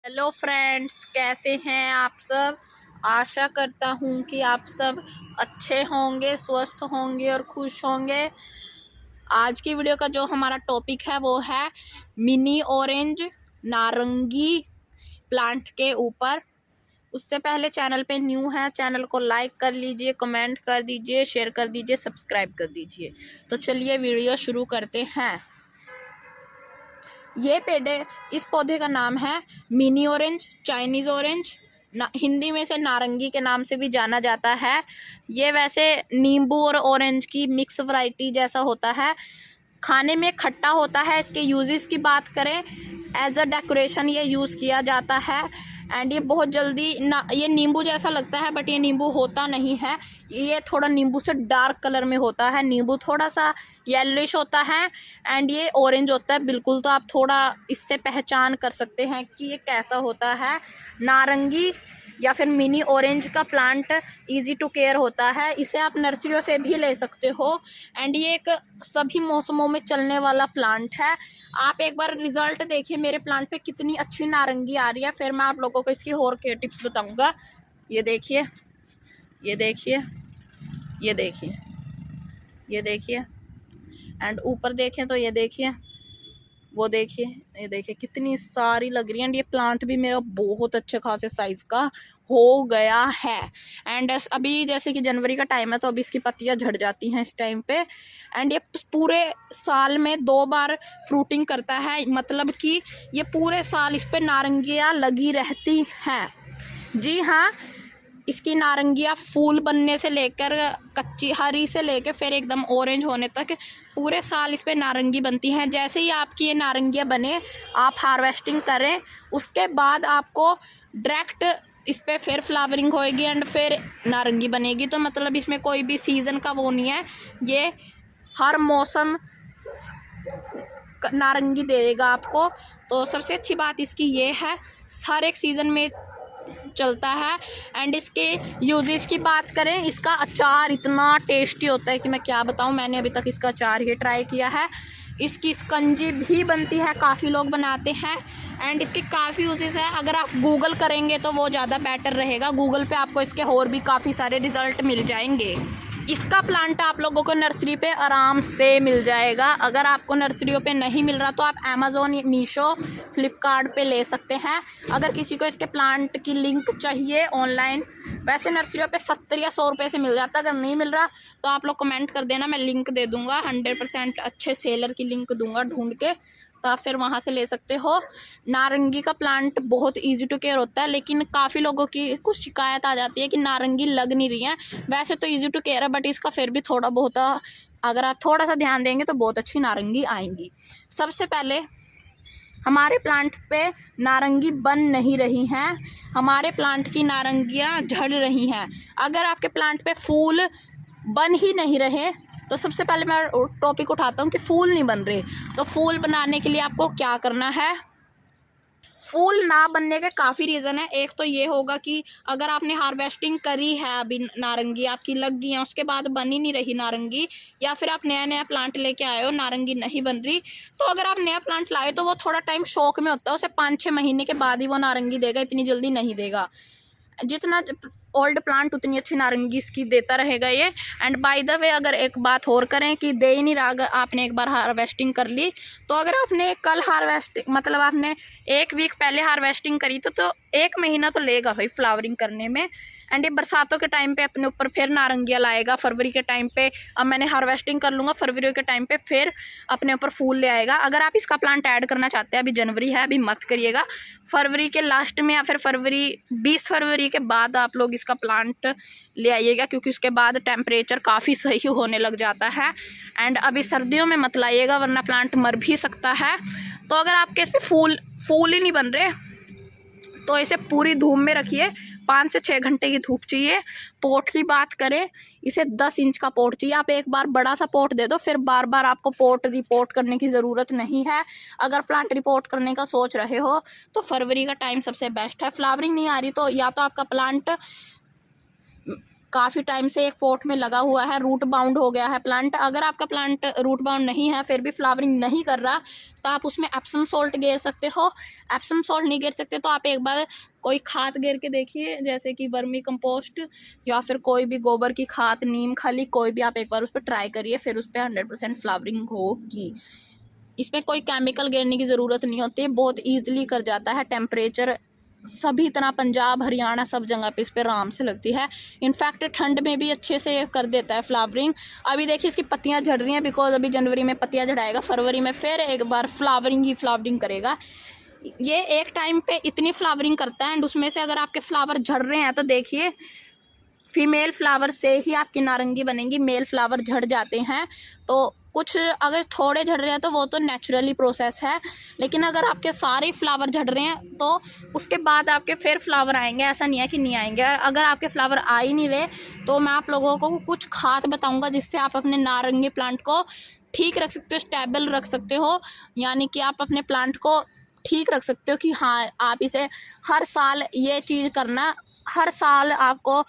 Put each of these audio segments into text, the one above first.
Hello friends, कैसे हैं आप सब। आशा करता हूँ कि आप सब अच्छे होंगे, स्वस्थ होंगे और खुश होंगे। आज की वीडियो का जो हमारा टॉपिक है वो है मिनी ऑरेंज नारंगी प्लांट के ऊपर। उससे पहले चैनल पे न्यू है, चैनल को लाइक कर लीजिए, कमेंट कर दीजिए, शेयर कर दीजिए, सब्सक्राइब कर दीजिए। तो चलिए वीडियो शुरू करते हैं। ये पेड़, इस पौधे का नाम है mini orange, Chinese orange, Hindi में से नारंगी के नाम से भी जाना जाता है। ये वैसे नींबू और ऑरेंज की मिक्स वैरायटी जैसा होता है। खाने में खट्टा होता है। इसके यूजेस की बात करें, एज अ डेकोरेशन ये यूज़ किया जाता है। एंड ये बहुत जल्दी ना, ये नींबू जैसा लगता है बट ये नींबू होता नहीं है। ये थोड़ा नींबू से डार्क कलर में होता है। नींबू थोड़ा सा येलोइश होता है एंड ये ऑरेंज होता है बिल्कुल। तो आप थोड़ा इससे पहचान कर सकते हैं कि ये कैसा होता है। नारंगी या फिर मिनी ऑरेंज का प्लांट इजी टू केयर होता है। इसे आप नर्सरियों से भी ले सकते हो एंड ये एक सभी मौसमों में चलने वाला प्लांट है। आप एक बार रिजल्ट देखिए मेरे प्लांट पे कितनी अच्छी नारंगी आ रही है। फिर मैं आप लोगों को इसकी और के टिप्स बताऊंगा। ये देखिए, ये देखिए, ये देखिए, ये देखिए एंड ऊपर देखें तो ये देखिए, वो देखिए, ये देखिए कितनी सारी लग रही है। एंड ये प्लांट भी मेरा बहुत अच्छे खासे साइज़ का हो गया है। एंड अभी जैसे कि जनवरी का टाइम है तो अभी इसकी पत्तियां झड़ जाती हैं इस टाइम पे। एंड ये पूरे साल में 2 बार फ्रूटिंग करता है, मतलब कि ये पूरे साल इस पे नारंगियां लगी रहती हैं। जी हाँ, इसकी नारंगियाँ फूल बनने से लेकर कच्ची हरी से लेकर फिर एकदम ऑरेंज होने तक पूरे साल इस पे नारंगी बनती हैं। जैसे ही आपकी ये नारंगियाँ बने, आप हार्वेस्टिंग करें, उसके बाद आपको डायरेक्ट इस पर फिर फ्लावरिंग होएगी एंड फिर नारंगी बनेगी। तो मतलब इसमें कोई भी सीज़न का वो नहीं है, ये हर मौसम नारंगी देगा आपको। तो सबसे अच्छी बात इसकी ये है, हर एक सीज़न में चलता है। एंड इसके यूजेस की बात करें, इसका अचार इतना टेस्टी होता है कि मैं क्या बताऊं। मैंने अभी तक इसका अचार ही ट्राई किया है। इसकी स्कंजी भी बनती है, काफ़ी लोग बनाते हैं एंड इसके काफ़ी यूजेस है। अगर आप गूगल करेंगे तो वो ज़्यादा बेटर रहेगा। गूगल पे आपको इसके और भी काफ़ी सारे रिजल्ट मिल जाएंगे। इसका प्लांट आप लोगों को नर्सरी पे आराम से मिल जाएगा। अगर आपको नर्सरियों पे नहीं मिल रहा तो आप अमेज़ोन, मीशो, फ्लिपकार्ट पे ले सकते हैं। अगर किसी को इसके प्लांट की लिंक चाहिए ऑनलाइन, वैसे नर्सरियों पे 70 या 100 रुपये से मिल जाता है। अगर नहीं मिल रहा तो आप लोग कमेंट कर देना, मैं लिंक दे दूँगा। 100% अच्छे सेलर की लिंक दूँगा ढूंढ के, तो आप फिर वहाँ से ले सकते हो। नारंगी का प्लांट बहुत इजी टू केयर होता है, लेकिन काफ़ी लोगों की कुछ शिकायत आ जाती है कि नारंगी लग नहीं रही है। वैसे तो इजी टू केयर है बट इसका फिर भी थोड़ा बहुत अगर आप थोड़ा सा ध्यान देंगे तो बहुत अच्छी नारंगी आएंगी। सबसे पहले हमारे प्लांट पे नारंगी बन नहीं रही हैं, हमारे प्लांट की नारंगियाँ झड़ रही हैं। अगर आपके प्लांट पे फूल बन ही नहीं रहे तो सबसे पहले मैं टॉपिक उठाता हूँ कि फूल नहीं बन रहे। तो फूल बनाने के लिए आपको क्या करना है। फूल ना बनने के काफ़ी रीज़न है। एक तो ये होगा कि अगर आपने हार्वेस्टिंग करी है, अभी नारंगी आपकी लग गई है, उसके बाद बन ही नहीं रही नारंगी, या फिर आप नया नया प्लांट लेके आए हो, नारंगी नहीं बन रही। तो अगर आप नया प्लांट लाए तो वो थोड़ा टाइम शौक में होता है, उसे 5-6 महीने के बाद ही वो नारंगी देगा, इतनी जल्दी नहीं देगा। जितना ओल्ड प्लांट उतनी अच्छी नारंगी इसकी देता रहेगा ये। एंड बाय द वे, अगर एक बात और करें कि दे ही नहीं रहा, आपने एक बार हार्वेस्टिंग कर ली तो अगर आपने कल हार्वेस्टिंग, मतलब आपने 1 वीक पहले हार्वेस्टिंग करी तो 1 महीना तो लेगा भाई फ्लावरिंग करने में। एंड ये बरसातों के टाइम पे अपने ऊपर फिर नारंगियाँ लाएगा। फरवरी के टाइम पे, अब मैंने हार्वेस्टिंग कर लूँगा, फरवरी के टाइम पे फिर अपने ऊपर फूल ले आएगा। अगर आप इसका प्लांट ऐड करना चाहते हैं, अभी जनवरी है, अभी मत करिएगा। फरवरी के लास्ट में या फिर 20 फरवरी के बाद आप लोग इसका प्लांट ले आइएगा, क्योंकि उसके बाद टेम्परेचर काफ़ी सही होने लग जाता है। एंड अभी सर्दियों में मत लाइएगा वरना प्लांट मर भी सकता है। तो अगर आपके इस पर फूल ही नहीं बन रहे तो इसे पूरी धूप में रखिए। 5 से 6 घंटे की धूप चाहिए। पोट की बात करें, इसे 10 इंच का पोट चाहिए। आप एक बार बड़ा सा पोट दे दो, फिर बार बार आपको पोट रिपोर्ट करने की ज़रूरत नहीं है। अगर प्लांट रिपोर्ट करने का सोच रहे हो तो फरवरी का टाइम सबसे बेस्ट है। फ्लावरिंग नहीं आ रही तो या तो आपका प्लांट काफ़ी टाइम से एक पॉट में लगा हुआ है, रूट बाउंड हो गया है प्लांट। अगर आपका प्लांट रूट बाउंड नहीं है फिर भी फ्लावरिंग नहीं कर रहा तो आप उसमें एप्सम सॉल्ट गेर सकते हो। एप्सम सॉल्ट नहीं गेर सकते तो आप एक बार कोई खाद गेर के देखिए, जैसे कि वर्मी कंपोस्ट या फिर कोई भी गोबर की खाद, नीम खली, कोई भी आप एक बार उस पर ट्राई करिए, फिर उस पर 100% फ्लावरिंग होगी। इसमें कोई केमिकल गिरने की ज़रूरत नहीं होती है, बहुत ईजिली कर जाता है। टेम्परेचर सभी तरह पंजाब हरियाणा सब जगह पे इस पर आराम से लगती है। इनफैक्ट ठंड में भी अच्छे से कर देता है फ्लावरिंग। अभी देखिए इसकी पत्तियां झड़ रही हैं बिकॉज अभी जनवरी में पत्तियां झड़ाएगा, फरवरी में फिर एक बार फ्लावरिंग ही फ्लावरिंग करेगा। ये एक टाइम पे इतनी फ्लावरिंग करता है एंड उसमें से अगर आपके फ्लावर झड़ रहे हैं तो देखिए फीमेल फ्लावर से ही आपकी नारंगी बनेगी, मेल फ्लावर झड़ जाते हैं। तो कुछ अगर थोड़े झड़ रहे हैं तो वो तो नेचुरली प्रोसेस है, लेकिन अगर आपके सारे फ्लावर झड़ रहे हैं तो उसके बाद आपके फिर फ्लावर आएंगे, ऐसा नहीं है कि नहीं आएंगे। अगर आपके फ्लावर आ ही नहीं रहे तो मैं आप लोगों को कुछ खाद बताऊंगा जिससे आप अपने नारंगी प्लांट को ठीक रख सकते हो, स्टेबल रख सकते हो, यानी कि आप अपने प्लांट को ठीक रख सकते हो कि हाँ आप इसे हर साल ये चीज़ करना, हर साल आपको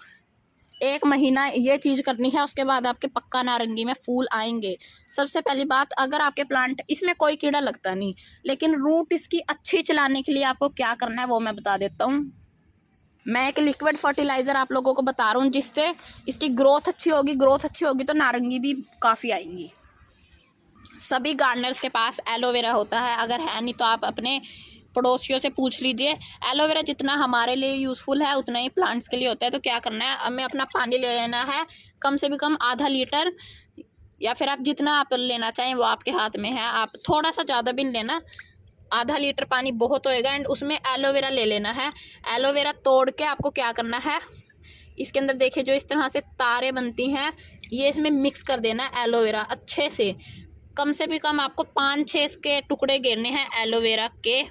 1 महीना ये चीज़ करनी है, उसके बाद आपके पक्का नारंगी में फूल आएंगे। सबसे पहली बात, अगर आपके प्लांट, इसमें कोई कीड़ा लगता नहीं, लेकिन रूट इसकी अच्छी चलाने के लिए आपको क्या करना है वो मैं बता देता हूँ। मैं एक लिक्विड फर्टिलाइज़र आप लोगों को बता रहा हूँ जिससे इसकी ग्रोथ अच्छी होगी। ग्रोथ अच्छी होगी तो नारंगी भी काफ़ी आएंगी। सभी गार्डनर्स के पास एलोवेरा होता है, अगर है नहीं तो आप अपने पड़ोसियों से पूछ लीजिए। एलोवेरा जितना हमारे लिए यूज़फुल है उतना ही प्लांट्स के लिए होता है। तो क्या करना है, हमें अपना पानी ले लेना है, कम से भी कम आधा लीटर, या फिर आप जितना आप लेना चाहें वो आपके हाथ में है। आप थोड़ा सा ज़्यादा भी लेना, आधा लीटर पानी बहुत होएगा। एंड उसमें एलोवेरा ले लेना है। एलोवेरा तोड़ के आपको क्या करना है, इसके अंदर देखिए जो इस तरह से तारें बनती हैं, ये इसमें मिक्स कर देना है एलोवेरा अच्छे से। कम से भी कम आपको 5-6 इसके टुकड़े घेरने हैं एलोवेरा के।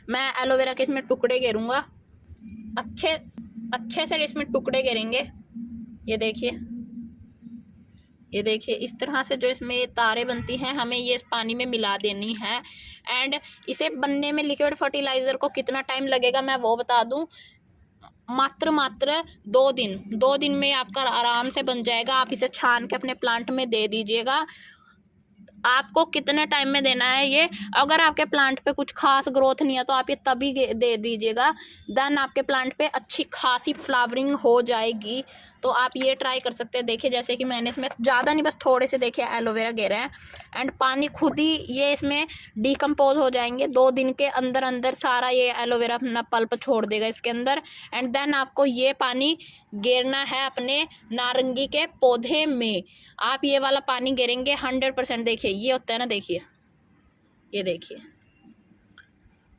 मैं एलोवेरा के इसमें टुकड़े घेरूँगा, अच्छे से इसमें टुकड़े घेरेंगे। ये देखिए इस तरह से जो इसमें ये तारें बनती हैं, हमें ये इस पानी में मिला देनी है। एंड इसे बनने में लिक्विड फर्टिलाइज़र को कितना टाइम लगेगा मैं वो बता दूं। मात्र 2 दिन में आपका आराम से बन जाएगा। आप इसे छान के अपने प्लांट में दे दीजिएगा। आपको कितने टाइम में देना है ये, अगर आपके प्लांट पे कुछ खास ग्रोथ नहीं है तो आप ये तभी दे दीजिएगा, देन आपके प्लांट पे अच्छी खासी फ्लावरिंग हो जाएगी। तो आप ये ट्राई कर सकते हैं। देखिए जैसे कि मैंने इसमें ज़्यादा नहीं, बस थोड़े से देखिए एलोवेरा घेरा है एंड पानी खुद ही ये इसमें डिकम्पोज हो जाएंगे। 2 दिन के अंदर अंदर सारा ये एलोवेरा अपना पल्प छोड़ देगा इसके अंदर। एंड देन आपको ये पानी घेरना है अपने नारंगी के पौधे में। आप ये वाला पानी घेरेंगे 100%। देखिए ये होता है ना,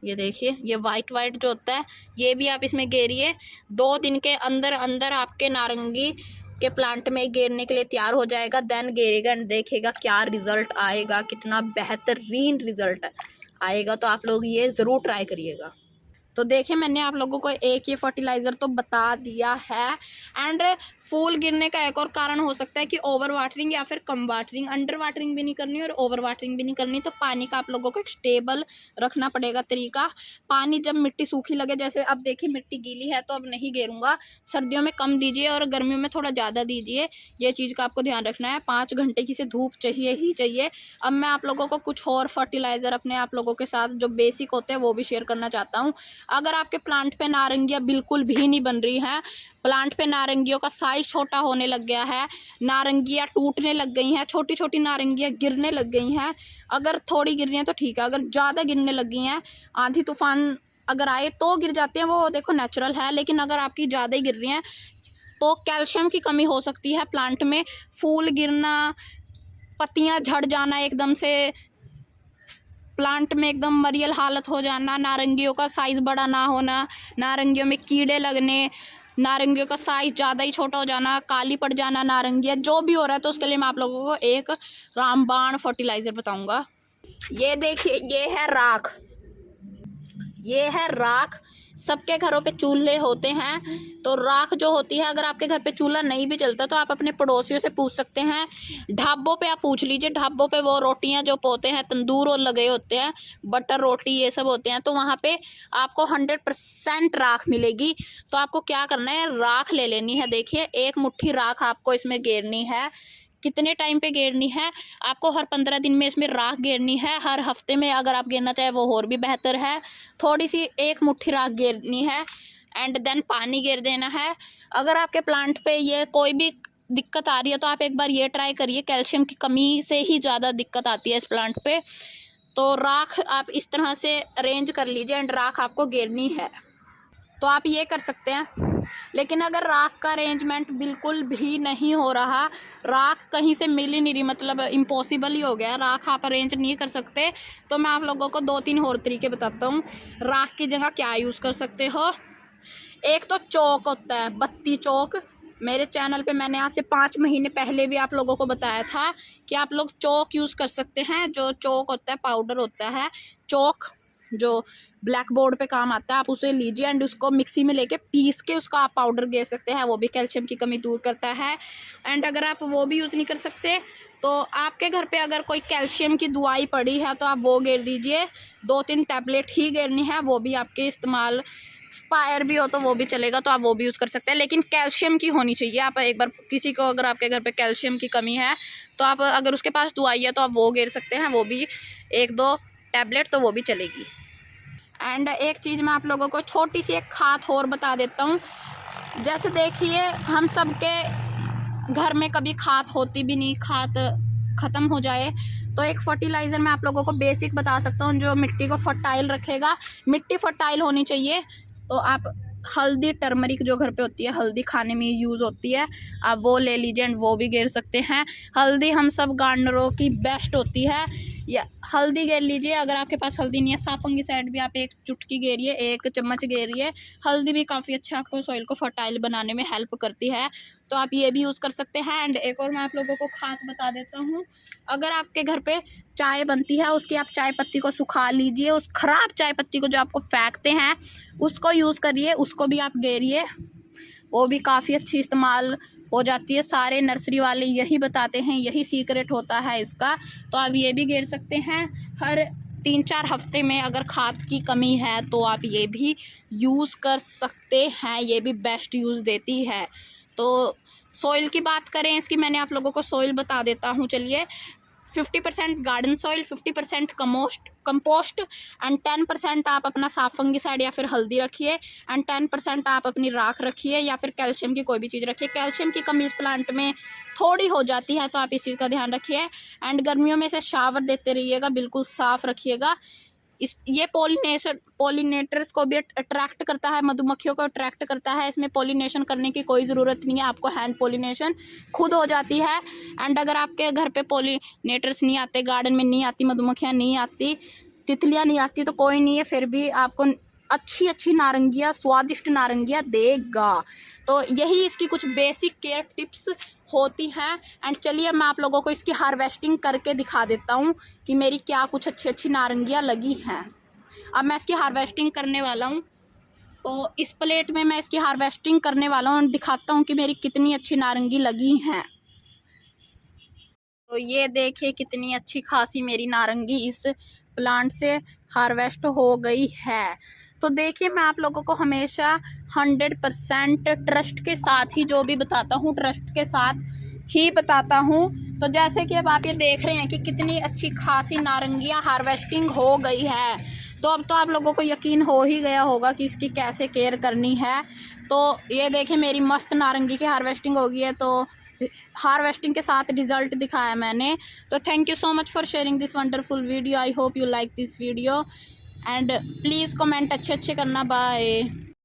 ये देखिए ये वाइट जो होता है ये भी आप इसमें घेरिए। 2 दिन के अंदर अंदर आपके नारंगी के प्लांट में घेरने के लिए तैयार हो जाएगा। देन घेरेगा एंड देखेगा क्या रिजल्ट आएगा, कितना बेहतरीन रिजल्ट आएगा। तो आप लोग ये ज़रूर ट्राई करिएगा। तो देखिए मैंने आप लोगों को एक ये फर्टिलाइज़र तो बता दिया है। एंड फूल गिरने का एक और कारण हो सकता है कि ओवर वाटरिंग या फिर कम वाटरिंग। अंडर वाटरिंग भी नहीं करनी और ओवर वाटरिंग भी नहीं करनी। तो पानी का आप लोगों को एक स्टेबल रखना पड़ेगा तरीका। पानी जब मिट्टी सूखी लगे, जैसे अब देखिए मिट्टी गीली है तो अब नहीं घेरूँगा, सर्दियों में कम दीजिए और गर्मियों में थोड़ा ज़्यादा दीजिए। ये चीज़ का आपको ध्यान रखना है। 5 घंटे की से धूप चाहिए ही चाहिए। अब मैं आप लोगों को कुछ और फर्टिलाइज़र अपने आप लोगों के साथ जो बेसिक होते हैं वो भी शेयर करना चाहता हूँ। अगर आपके प्लांट पे नारंगियाँ बिल्कुल भी नहीं बन रही हैं, प्लांट पे नारंगियों का साइज छोटा होने लग गया है, नारंगियाँ टूटने लग गई हैं, छोटी छोटी नारंगियाँ गिरने लग गई हैं, अगर थोड़ी गिर रही हैं तो ठीक है, अगर ज़्यादा गिरने लग गई हैं, आंधी तूफान अगर आए तो गिर जाते हैं, वो देखो नेचुरल है। लेकिन अगर आपकी ज़्यादा ही गिर रही हैं तो कैल्शियम की कमी हो सकती है प्लांट में। फूल गिरना, पत्तियाँ झड़ जाना, एकदम से प्लांट में एकदम मरियल हालत हो जाना, नारंगियों का साइज़ बड़ा ना होना, नारंगियों में कीड़े लगने, नारंगियों का साइज़ ज़्यादा ही छोटा हो जाना, काली पड़ जाना नारंगियाँ, जो भी हो रहा है। तो उसके लिए मैं आप लोगों को एक रामबाण फर्टिलाइज़र बताऊंगा। ये देखिए ये है राख, सबके घरों पे चूल्हे होते हैं, तो राख जो होती है, अगर आपके घर पे चूल्हा नहीं भी जलता तो आप अपने पड़ोसियों से पूछ सकते हैं। ढाबों पे आप पूछ लीजिए, ढाबों पे वो रोटियां जो पोते हैं, तंदूर और लगे होते हैं, बटर रोटी ये सब होते हैं, तो वहाँ पे आपको 100% राख मिलेगी। तो आपको क्या करना है, राख ले लेनी है। देखिए 1 मुट्ठी राख आपको इसमें गेरनी है। कितने टाइम पे गेरनी है, आपको हर 15 दिन में इसमें राख गेरनी है। हर हफ्ते में अगर आप गेरना चाहे वो और भी बेहतर है। थोड़ी सी 1 मुट्ठी राख गेरनी है एंड देन पानी गेर देना है। अगर आपके प्लांट पे ये कोई भी दिक्कत आ रही है तो आप एक बार ये ट्राई करिए, कैल्शियम की कमी से ही ज़्यादा दिक्कत आती है इस प्लांट पे। तो राख आप इस तरह से अरेंज कर लीजिए एंड राख आपको गेरनी है, तो आप ये कर सकते हैं। लेकिन अगर राख का अरेंजमेंट बिल्कुल भी नहीं हो रहा, राख कहीं से मिल ही नहीं रही, मतलब इम्पॉसिबल ही हो गया, राख आप अरेंज नहीं कर सकते, तो मैं आप लोगों को 2-3 और तरीके बताता हूँ। राख की जगह क्या यूज़ कर सकते हो। एक तो चौक होता है, बत्ती चौक। मेरे चैनल पे मैंने आज से 5 महीने पहले भी आप लोगों को बताया था कि आप लोग चौक यूज़ कर सकते हैं। जो चौक होता है, पाउडर होता है चौक, जो ब्लैक बोर्ड पे काम आता है, आप उसे लीजिए एंड उसको मिक्सी में लेके पीस के उसका आप पाउडर गेर सकते हैं। वो भी कैल्शियम की कमी दूर करता है। एंड अगर आप वो भी यूज़ नहीं कर सकते तो आपके घर पे अगर कोई कैल्शियम की दवाई पड़ी है तो आप वो गेर दीजिए। 2-3 टैबलेट ही गेरनी है, वो भी आपके इस्तेमाल एक्सपायर भी हो तो वो भी चलेगा, तो आप वो भी यूज़ कर सकते हैं। लेकिन कैल्शियम की होनी चाहिए। आप एक बार किसी को अगर आपके घर पे कैल्शियम की कमी है तो आप अगर उसके पास दवाई है तो आप वो गेर सकते हैं, वो भी 1-2 टैबलेट, तो वो भी चलेगी। एंड एक चीज़ मैं आप लोगों को छोटी सी एक खाद और बता देता हूँ। जैसे देखिए हम सब के घर में कभी खाद होती भी नहीं, खाद ख़त्म हो जाए तो एक फर्टिलाइज़र मैं आप लोगों को बेसिक बता सकता हूँ जो मिट्टी को फर्टाइल रखेगा। मिट्टी फर्टाइल होनी चाहिए, तो आप हल्दी, टर्मरिक जो घर पे होती है, हल्दी खाने में यूज़ होती है, आप वो ले लीजिए एंड वो भी गेर सकते हैं। हल्दी हम सब गार्डनरों की बेस्ट होती है, या हल्दी गेर लीजिए। अगर आपके पास हल्दी नहीं है, साफंगिसाइड भी आप 1 चुटकी गेरिए, 1 चम्मच गेरिए। हल्दी भी काफ़ी अच्छा आपको सॉइल को फर्टाइल बनाने में हेल्प करती है, तो आप ये भी यूज़ कर सकते हैं। एंड एक और मैं आप लोगों को खाद बता देता हूँ। अगर आपके घर पे चाय बनती है, उसकी आप चाय पत्ती को सुखा लीजिए, उस ख़राब चाय पत्ती को जो आपको फेंकते हैं उसको यूज़ करिए, उसको भी आप गेरिए, वो भी काफ़ी अच्छी इस्तेमाल हो जाती है। सारे नर्सरी वाले यही बताते हैं, यही सीक्रेट होता है इसका, तो आप ये भी गेर सकते हैं। हर 3-4 हफ्ते में अगर खाद की कमी है तो आप ये भी यूज़ कर सकते हैं, ये भी बेस्ट यूज़ देती है। तो सॉइल की बात करें इसकी, मैंने आप लोगों को सॉइल बता देता हूँ। चलिए 50% गार्डन सॉइल, 50% कंपोस्ट एंड 10% आप अपना साफ फंगिसाइड या फिर हल्दी रखिए एंड 10% आप अपनी राख रखिए या फिर कैल्शियम की कोई भी चीज़ रखिए। कैल्शियम की कमी इस प्लांट में थोड़ी हो जाती है, तो आप इस चीज़ का ध्यान रखिए। एंड गर्मियों में से शावर देते रहिएगा, बिल्कुल साफ़ रखिएगा। ये पोलिनेटर्स को भी अट्रैक्ट करता है, मधुमक्खियों को अट्रैक्ट करता है। इसमें पोलिनेशन करने की कोई ज़रूरत नहीं है, आपको हैंड पोलिनेशन खुद हो जाती है। एंड अगर आपके घर पे पोलिनेटर्स नहीं आते, गार्डन में नहीं आती, मधुमक्खियाँ नहीं आती, तितलियाँ नहीं आती, तो कोई नहीं है, फिर भी आपको अच्छी अच्छी नारंगियाँ, स्वादिष्ट नारंगियाँ देगा। तो यही इसकी कुछ बेसिक केयर टिप्स होती हैं। एंड चलिए मैं आप लोगों को इसकी हार्वेस्टिंग करके दिखा देता हूँ कि मेरी क्या कुछ अच्छी अच्छी नारंगियाँ लगी हैं। अब मैं इसकी हार्वेस्टिंग करने वाला हूँ, तो इस प्लेट में मैं इसकी हार्वेस्टिंग करने वाला हूँ और दिखाता हूँ कि मेरी कितनी अच्छी नारंगी लगी हैं। तो ये देखिए कितनी अच्छी खासी मेरी नारंगी इस प्लांट से हार्वेस्ट हो गई है। तो देखिए मैं आप लोगों को हमेशा 100% ट्रस्ट के साथ ही जो भी बताता हूँ, ट्रस्ट के साथ ही बताता हूँ। तो जैसे कि अब आप ये देख रहे हैं कि कितनी अच्छी खासी नारंगियाँ हार्वेस्टिंग हो गई है, तो अब तो आप लोगों को यकीन हो ही गया होगा कि इसकी कैसे केयर करनी है। तो ये देखिए मेरी मस्त नारंगी की हार्वेस्टिंग हो गई है, तो हार्वेस्टिंग के साथ रिजल्ट दिखाया मैंने। तो thank you so much for sharing this wonderful video. I hope you like this video and please comment अच्छे अच्छे करना। बाय।